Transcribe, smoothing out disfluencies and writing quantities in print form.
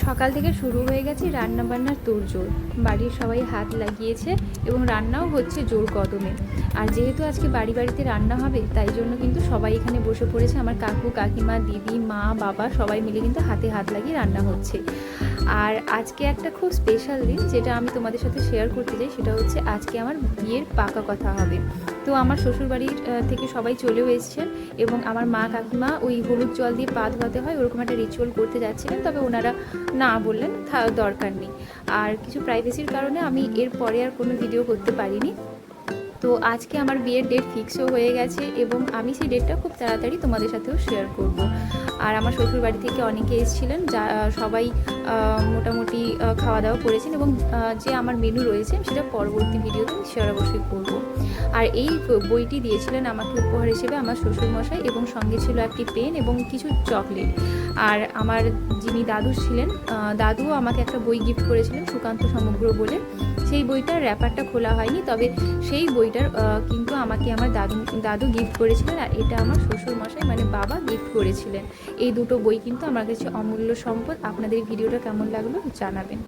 সকাল থেকে শুরু হয়ে গেছে রান্নাবান্নার তোড়জোড়। বাড়ির সবাই হাত লাগিয়েছে এবং রান্নাও হচ্ছে জোর কদমে। আর যেহেতু আজকে বাড়িতে রান্না হবে, তাই জন্য কিন্তু সবাই এখানে বসে পড়েছে। আমার কাকু কাকিমা দিদি মা বাবা সবাই মিলে কিন্তু হাতে হাত লাগিয়ে রান্না হচ্ছে। আর আজকে একটা খুব স্পেশাল দিন, যেটা আমি তোমাদের সাথে শেয়ার করতে চাই। সেটা হচ্ছে আজকে আমার বিয়ের পাকা কথা হবে। তো আমার শ্বশুরবাড়ির থেকে সবাই চলেও এসেছেন এবং আমার মা কাকিমা ওই হলুদ জল দিয়ে পা ধোয়াতে হয় ওরকম একটা রিচুয়াল করতে যাচ্ছিলেন, তবে ওনারা না বললেন দরকার নেই। আর কিছু প্রাইভেসির কারণে আমি এর পরে আর কোনো ভিডিও করতে পারিনি। তো আজকে আমার বিয়ের ডেট ফিক্সও হয়ে গেছে এবং আমি সেই ডেটটা খুব তাড়াতাড়ি তোমাদের সাথেও শেয়ার করব। আর আমার শ্বশুর বাড়ি থেকে অনেকে এসেছিলেন, যা সবাই মোটামুটি খাওয়া দাওয়া করেছেন এবং যে আমার মেনু রয়েছে সেটা পরবর্তী ভিডিওতে আমি শেয়ার অবশ্যই করব। আর এই বইটি দিয়েছিলেন আমাকে উপহার হিসেবে আমার শ্বশুরমশাই, এবং সঙ্গে ছিল একটি পেন এবং কিছু চকলেট। আর আমার যিনি দাদু ছিলেন, দাদুও আমাকে একটা বই গিফট করেছিলেন, সুকান্ত সমগ্র বলে। সেই বইটার র্যাপারটা খোলা হয়নি, তবে সেই বইটার কিন্তু আমাকে আমার দাদু গিফট করেছিলেন, আর এটা আমার শ্বশুরমশাই মানে বাবা গিফট করেছিলেন। এই দুটো বই কিন্তু আমার কাছে অমূল্য সম্পদ। আপনাদের ভিডিওটা কেমন লাগলো জানাবেন।